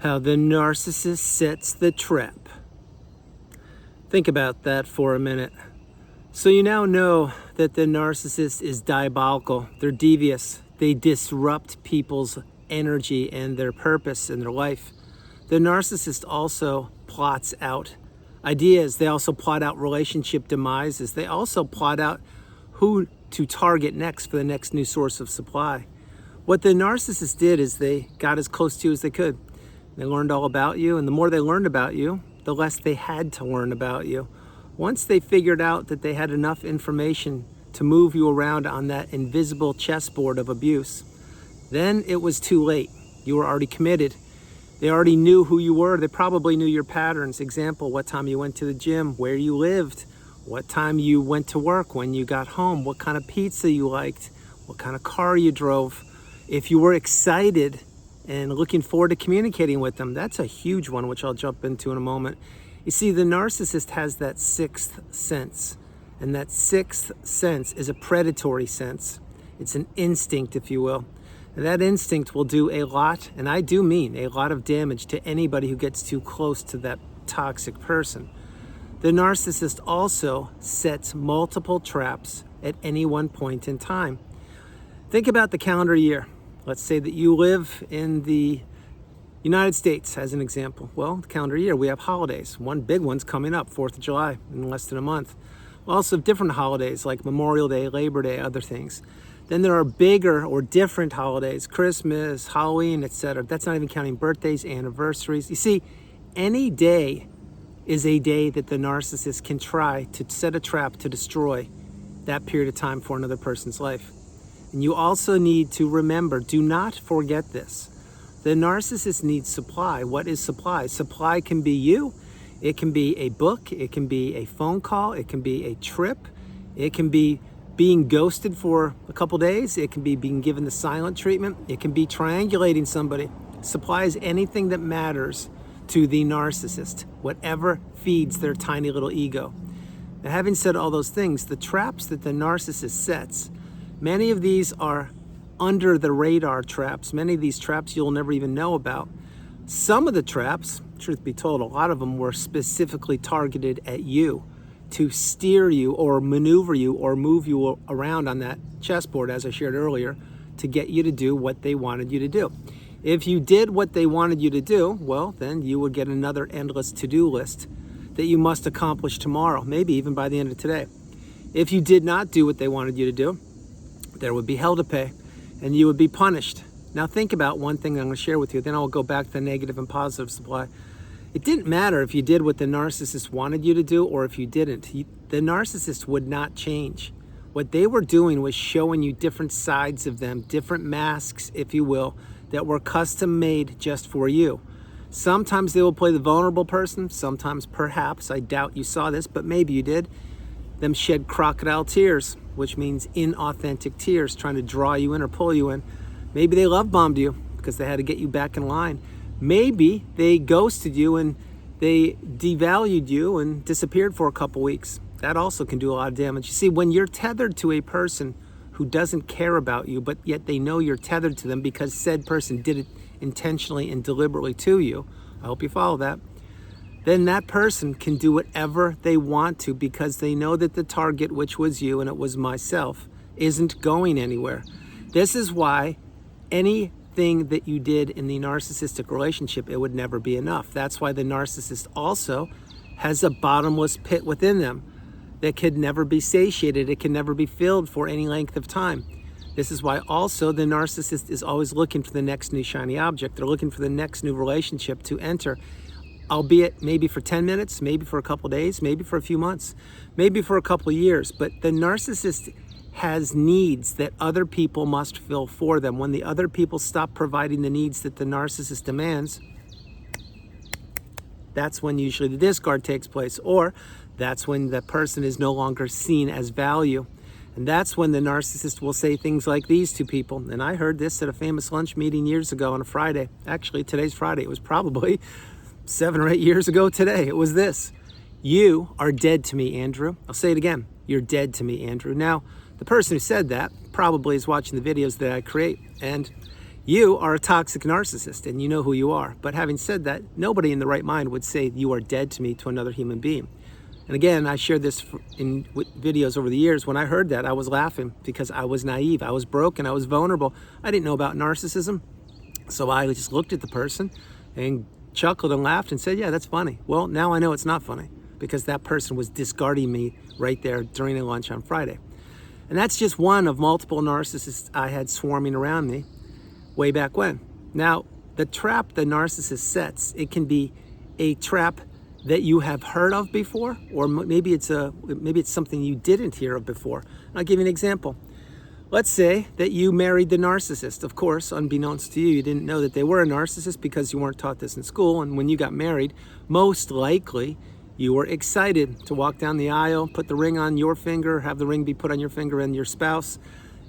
How the narcissist sets the trap. Think about that for a minute. So you now know that the narcissist is diabolical. They're devious. They disrupt people's energy and their purpose in their life. The narcissist also plots out ideas. They also plot out relationship demises. They also plot out who to target next for the next new source of supply. What the narcissist did is they got as close to you as they could. They learned all about you, and the more they learned about you, the less they had to learn about you. Once they figured out that they had enough information to move you around on that invisible chessboard of abuse, then it was too late. You were already committed. They already knew who you were. They probably knew your patterns. Example, what time you went to the gym, where you lived, what time you went to work, when you got home, what kind of pizza you liked, what kind of car you drove. If you were excited and looking forward to communicating with them, that's a huge one, which I'll jump into in a moment. You see, the narcissist has that sixth sense, and that sixth sense is a predatory sense. It's an instinct, if you will. And that instinct will do a lot, and I do mean a lot of damage to anybody who gets too close to that toxic person. The narcissist also sets multiple traps at any one point in time. Think about the calendar year. Let's say that you live in the United States, as an example. Well, the calendar year, we have holidays. One big one's coming up, 4th of July, in less than a month. We also have different holidays like Memorial Day, Labor Day, other things. Then there are bigger or different holidays, Christmas, Halloween, etc. That's not even counting birthdays, anniversaries. You see, any day is a day that the narcissist can try to set a trap to destroy that period of time for another person's life. And you also need to remember, do not forget this. The narcissist needs supply. What is supply? Supply can be you. It can be a book. It can be a phone call. It can be a trip. It can be being ghosted for a couple days. It can be being given the silent treatment. It can be triangulating somebody. Supply is anything that matters to the narcissist, whatever feeds their tiny little ego. Now, having said all those things, the traps that the narcissist sets, many of these are under the radar traps. Many of these traps you'll never even know about. Some of the traps, truth be told, a lot of them were specifically targeted at you to steer you or maneuver you or move you around on that chessboard, as I shared earlier, to get you to do what they wanted you to do. If you did what they wanted you to do, well, then you would get another endless to-do list that you must accomplish tomorrow, maybe even by the end of today. If you did not do what they wanted you to do, there would be hell to pay, and you would be punished. Now think about one thing I'm going to share with you, then I'll go back to the negative and positive supply. It didn't matter if you did what the narcissist wanted you to do or if you didn't. The narcissist would not change. What they were doing was showing you different sides of them, different masks, if you will, that were custom made just for you. Sometimes they will play the vulnerable person, sometimes perhaps, I doubt you saw this, but maybe you did, them shed crocodile tears, which means inauthentic tears, trying to draw you in or pull you in. Maybe they love bombed you because they had to get you back in line. Maybe they ghosted you and they devalued you and disappeared for a couple weeks. That also can do a lot of damage. You see, when you're tethered to a person who doesn't care about you, but yet they know you're tethered to them because said person did it intentionally and deliberately to you, I hope you follow that, then that person can do whatever they want to because they know that the target, which was you and it was myself, isn't going anywhere. This is why anything that you did in the narcissistic relationship, it would never be enough. That's why the narcissist also has a bottomless pit within them that could never be satiated. It can never be filled for any length of time. This is why also the narcissist is always looking for the next new shiny object. They're looking for the next new relationship to enter, albeit maybe for 10 minutes, maybe for a couple of days, maybe for a few months, maybe for a couple of years. But the narcissist has needs that other people must fill for them. When the other people stop providing the needs that the narcissist demands, that's when usually the discard takes place, or that's when the person is no longer seen as value. And that's when the narcissist will say things like these to people. And I heard this at a famous lunch meeting years ago on a Friday. Actually, today's Friday. It was probably 7 or 8 years ago today. It was this: "You are dead to me, Andrew." I'll say it again. "You're dead to me, Andrew." Now, the person who said that probably is watching the videos that I create. And You are a toxic narcissist and you know who you are. But having said that, nobody in the right mind would say you are dead to me to another human being. And again, I shared this in videos over the years. When I heard that, I was laughing because I was naive. I was broken. I was vulnerable. I didn't know about narcissism. So I just looked at the person and chuckled and laughed and said, yeah, that's funny. Well, now I know it's not funny because that person was discarding me right there during a lunch on Friday. And that's just one of multiple narcissists I had swarming around me way back when. Now, the trap the narcissist sets, it can be a trap that you have heard of before, or maybe it's something you didn't hear of before. I'll give you an example. Let's say that you married the narcissist. Of course, unbeknownst to you, you didn't know that they were a narcissist because you weren't taught this in school. And when you got married, most likely you were excited to walk down the aisle, put the ring on your finger, have the ring be put on your finger and your spouse,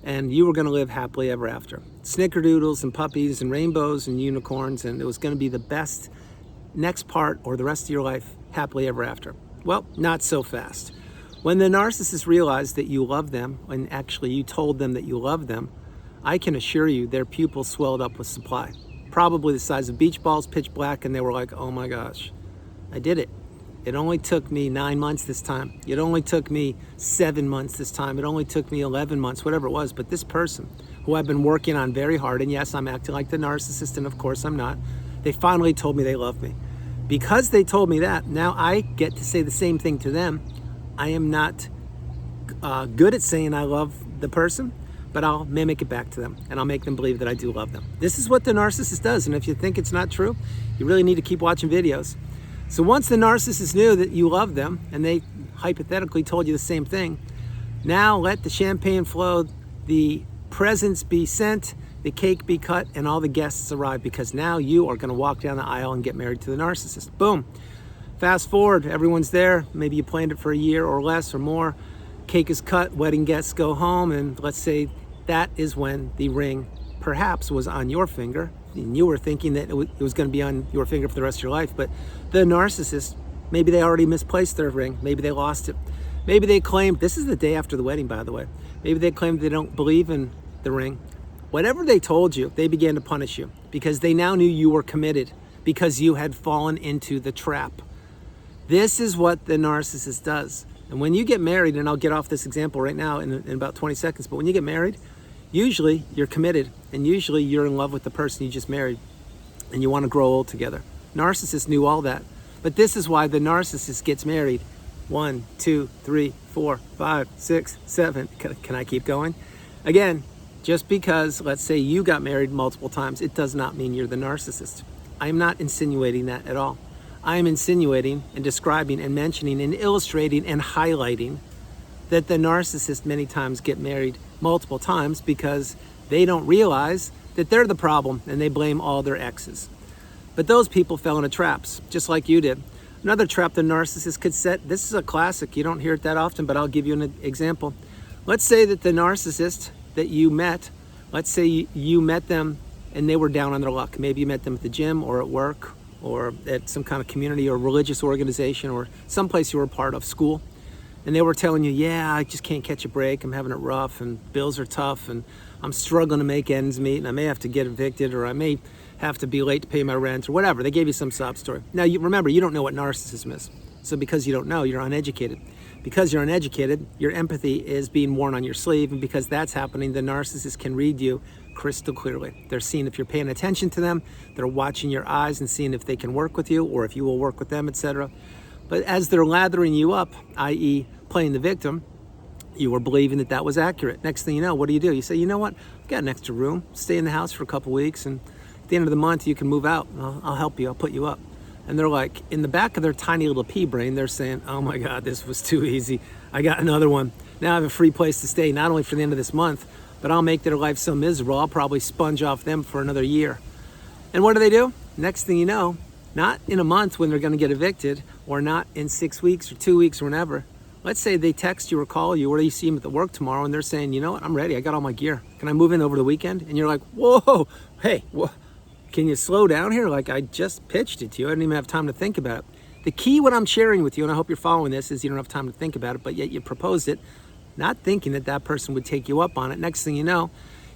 and you were going to live happily ever after. Snickerdoodles and puppies and rainbows and unicorns, and it was going to be the best next part or the rest of your life happily ever after. Well, not so fast. When the narcissist realized that you love them, and actually you told them that you love them, I can assure you their pupils swelled up with supply. Probably the size of beach balls, pitch black, and they were like, oh my gosh, I did it. It only took me 9 months this time. It only took me 7 months this time. It only took me 11 months, whatever it was. But this person, who I've been working on very hard, and yes, I'm acting like the narcissist, and of course I'm not, they finally told me they love me. Because they told me that, now I get to say the same thing to them. I am not good at saying I love the person, but I'll mimic it back to them, and I'll make them believe that I do love them. This is what the narcissist does, and if you think it's not true, you really need to keep watching videos. So once the narcissist knew that you loved them, and they hypothetically told you the same thing, now let the champagne flow, the presents be sent, the cake be cut, and all the guests arrive, because now you are going to walk down the aisle and get married to the narcissist. Boom. Fast forward, everyone's there. Maybe you planned it for a year or less or more. Cake is cut, wedding guests go home, and let's say that is when the ring perhaps was on your finger, and you were thinking that it was going to be on your finger for the rest of your life. But the narcissist, maybe they already misplaced their ring. Maybe they lost it. Maybe they claimed, this is the day after the wedding, by the way. Maybe they claimed they don't believe in the ring. Whatever they told you, they began to punish you because they now knew you were committed because you had fallen into the trap. This is what the narcissist does. And when you get married, and I'll get off this example right now in about 20 seconds, but when you get married, usually you're committed, and usually you're in love with the person you just married, and you want to grow old together. Narcissists knew all that. But this is why the narcissist gets married 1, 2, 3, 4, 5, 6, 7. Can I keep going? Again, just because, let's say you got married multiple times, it does not mean you're the narcissist. I am not insinuating that at all. I am insinuating and describing and mentioning and illustrating and highlighting that the narcissists many times get married multiple times because they don't realize that they're the problem and they blame all their exes. But those people fell into traps, just like you did. Another trap the narcissist could set, this is a classic, you don't hear it that often, but I'll give you an example. Let's say that the narcissist that you met, let's say you met them and they were down on their luck. Maybe you met them at the gym or at work or at some kind of community or religious organization or someplace you were a part of, school. And they were telling you, yeah, I just can't catch a break. I'm having it rough and bills are tough and I'm struggling to make ends meet and I may have to get evicted or I may have to be late to pay my rent or whatever. They gave you some sob story. Now, remember, you don't know what narcissism is. So because you don't know, you're uneducated. Because you're uneducated, your empathy is being worn on your sleeve, and because that's happening, the narcissist can read you crystal clearly. They're seeing if you're paying attention to them, they're watching your eyes and seeing if they can work with you or if you will work with them, etc. But as they're lathering you up, i.e. playing the victim, you were believing that that was accurate. Next thing you know, what do? You say, you know what, I've got an extra room, stay in the house for a couple weeks, and at the end of the month you can move out. I'll help you, I'll put you up. And they're like, in the back of their tiny little pea brain, they're saying, oh my God, this was too easy. I got another one. Now I have a free place to stay, not only for the end of this month, but I'll make their life so miserable, I'll probably sponge off them for another year. And what do? Next thing you know, not in a month when they're gonna get evicted, or not in 6 weeks or 2 weeks or whenever. Let's say they text you or call you, or you see them at the work tomorrow and they're saying, you know what, I'm ready, I got all my gear. Can I move in over the weekend? And you're like, whoa, hey, can you slow down here? Like, I just pitched it to you. I didn't even have time to think about it. The key, what I'm sharing with you, and I hope you're following this, is you don't have time to think about it, but yet you proposed it, not thinking that that person would take you up on it. Next thing you know,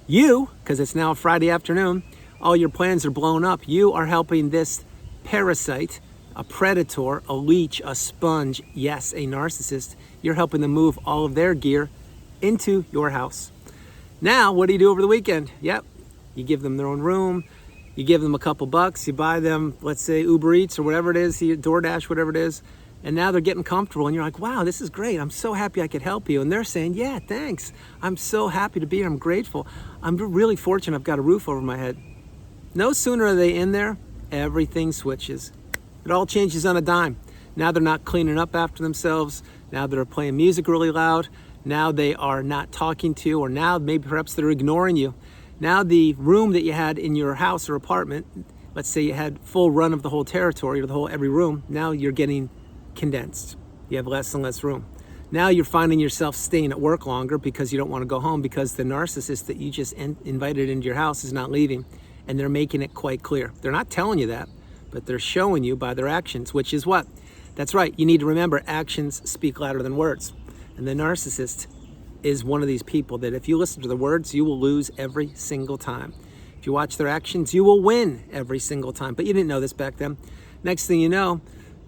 You, because it's now a Friday afternoon, all your plans are blown up. You are helping this parasite, a predator, a leech, a sponge, yes, a narcissist. You're helping them move all of their gear into your house. Now, what do you do over the weekend? Yep, you give them their own room. You give them a couple bucks. You buy them, let's say, Uber Eats or whatever it is, DoorDash, whatever it is. And now they're getting comfortable and you're like, wow, this is great. I'm so happy I could help you. And they're saying, yeah, thanks. I'm so happy to be here. I'm grateful. I'm really fortunate I've got a roof over my head. No sooner are they in there, everything switches. It all changes on a dime. Now they're not cleaning up after themselves. Now they're playing music really loud. Now they are not talking to you, or now maybe perhaps they're ignoring you. Now the room that you had in your house or apartment, let's say you had full run of the whole territory or every room, now you're getting condensed. You have less and less room. Now you're finding yourself staying at work longer because you don't want to go home because the narcissist that you just invited into your house is not leaving, and they're making it quite clear. They're not telling you that, but they're showing you by their actions, which is what? That's right. You need to remember, actions speak louder than words. And the narcissist is one of these people that if you listen to the words, you will lose every single time. If you watch their actions, you will win every single time. But you didn't know this back then. Next thing you know,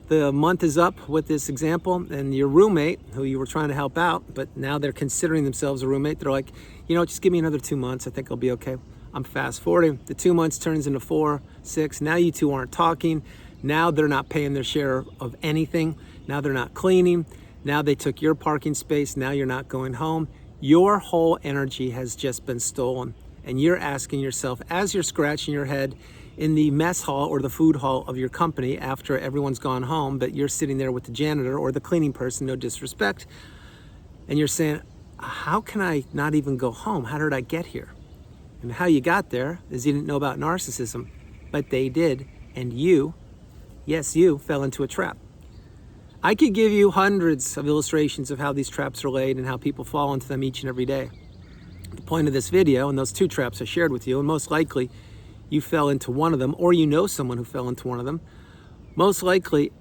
the month is up with this example, and your roommate, who you were trying to help out, but now they're considering themselves a roommate, they're like, just give me another 2 months. I think I'll be okay. I'm fast forwarding. The 2 months turns into 4, 6. Now you two aren't talking. Now they're not paying their share of anything. Now they're not cleaning. Now they took your parking space. Now you're not going home. Your whole energy has just been stolen. And you're asking yourself, as you're scratching your head in the mess hall or the food hall of your company after everyone's gone home, but you're sitting there with the janitor or the cleaning person, no disrespect, and you're saying, how can I not even go home? How did I get here? And how you got there is you didn't know about narcissism, but they did, and you, yes, you fell into a trap. I could give you hundreds of illustrations of how these traps are laid and how people fall into them each and every day. The point of this video, and those 2 traps I shared with you, and most likely you fell into one of them, or you know someone who fell into one of them. Most likely,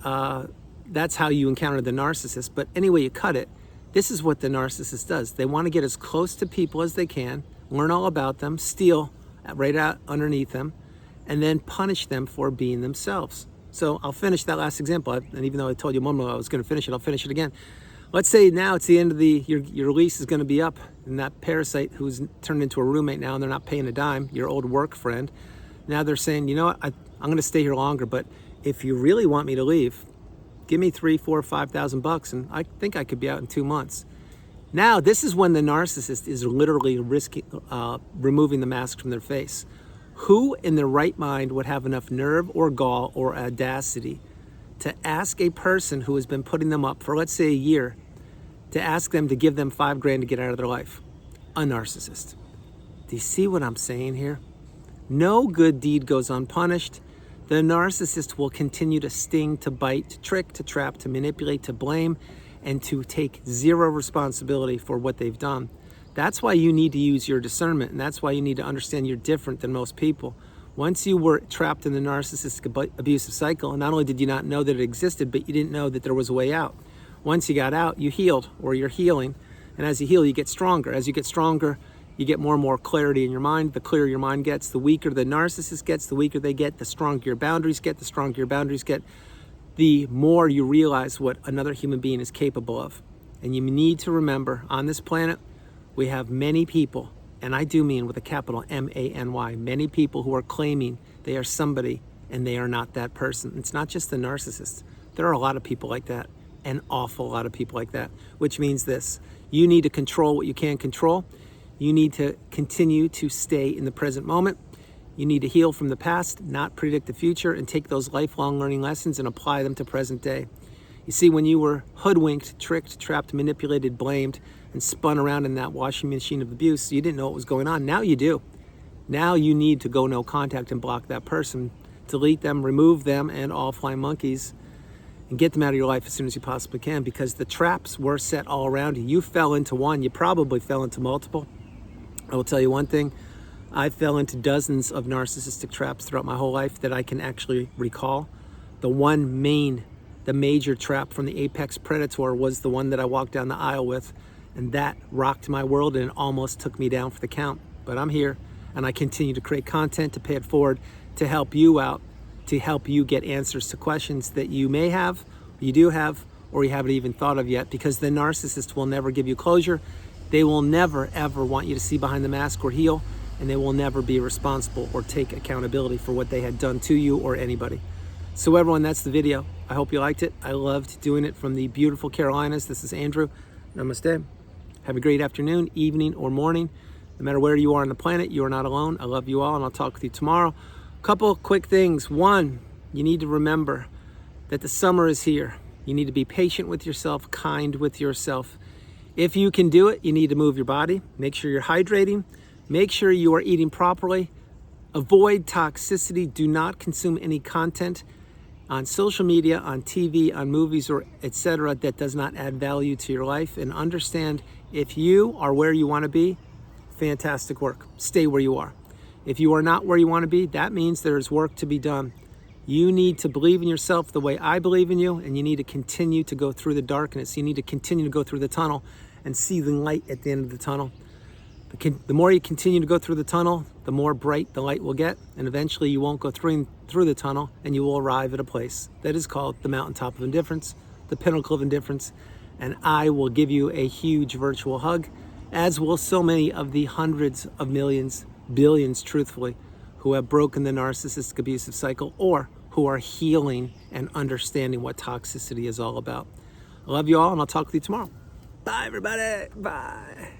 that's how you encountered the narcissist. But anyway you cut it, this is what the narcissist does. They want to get as close to people as they can, learn all about them, steal right out underneath them, and then punish them for being themselves. So I'll finish that last example. And even though I told you a moment ago I was going to finish it, I'll finish it again. Let's say now it's the end of your lease is going to be up, and that parasite who's turned into a roommate now, and they're not paying a dime, your old work friend, now they're saying, you know what, I'm going to stay here longer, but if you really want me to leave, give me $3,000, $4,000, $5,000, and I think I could be out in 2 months. Now, this is when the narcissist is literally removing the mask from their face. Who in their right mind would have enough nerve or gall or audacity to ask a person who has been putting them up for, let's say, a year, to ask them to give them $5,000 to get out of their life? A narcissist. Do you see what I'm saying here? No good deed goes unpunished. The narcissist will continue to sting, to bite, to trick, to trap, to manipulate, to blame, and to take zero responsibility for what they've done. That's why you need to use your discernment, and that's why you need to understand you're different than most people. Once you were trapped in the narcissistic abusive cycle, and not only did you not know that it existed, but you didn't know that there was a way out. Once you got out, you healed, or you're healing, and as you heal, you get stronger. As you get stronger, you get more and more clarity in your mind. The clearer your mind gets, the weaker the narcissist gets, the weaker they get, the stronger your boundaries get, the stronger your boundaries get, the more you realize what another human being is capable of. And you need to remember, on this planet, we have many people, and I do mean with a capital M-A-N-Y, many people who are claiming they are somebody and they are not that person. It's not just the narcissist. There are a lot of people like that, an awful lot of people like that, which means this: you need to control what you can control. You need to continue to stay in the present moment. You need to heal from the past, not predict the future, and take those lifelong learning lessons and apply them to present day. You see, when you were hoodwinked, tricked, trapped, manipulated, blamed, and spun around in that washing machine of abuse, you didn't know what was going on. Now you do. Now you need to go no contact and block that person, delete them, remove them, and all flying monkeys, and get them out of your life as soon as you possibly can, because the traps were set all around you. You fell into one. You probably fell into multiple. I will tell you one thing. I fell into dozens of narcissistic traps throughout my whole life that I can actually recall. The major trap from the apex predator was the one that I walked down the aisle with, and that rocked my world and almost took me down for the count. but I'm here and I continue to create content to pay it forward, to help you out, to help you get answers to questions that you may have, you do have, or you haven't even thought of yet, because the narcissist will never give you closure. They will never, ever want you to see behind the mask or heal, and they will never be responsible or take accountability for what they had done to you or anybody. So everyone, that's the video. I hope you liked it. I loved doing it from the beautiful Carolinas. This is Andrew. Namaste. Have a great afternoon, evening, or morning. No matter where you are on the planet, you are not alone. I love you all, and I'll talk with you tomorrow. Couple quick things. One, you need to remember that the summer is here. You need to be patient with yourself, kind with yourself. If you can do it, you need to move your body. Make sure you're hydrating. Make sure you are eating properly. Avoid toxicity. Do not consume any content on social media, on TV, on movies, or etc. that does not add value to your life. And understand, if you are where you want to be, fantastic work. Stay where you are. If you are not where you want to be, that means there's work to be done. You need to believe in yourself the way I believe in you, and you need to continue to go through the darkness. You need to continue to go through the tunnel and see the light at the end of the tunnel. The more you continue to go through the tunnel, the more bright the light will get, and eventually you won't go through the tunnel, and you will arrive at a place that is called the mountaintop of indifference, the pinnacle of indifference, and I will give you a huge virtual hug, as will so many of the hundreds of millions, billions, truthfully, who have broken the narcissistic abusive cycle, or who are healing and understanding what toxicity is all about. I love you all, and I'll talk with you tomorrow. Bye, everybody. Bye.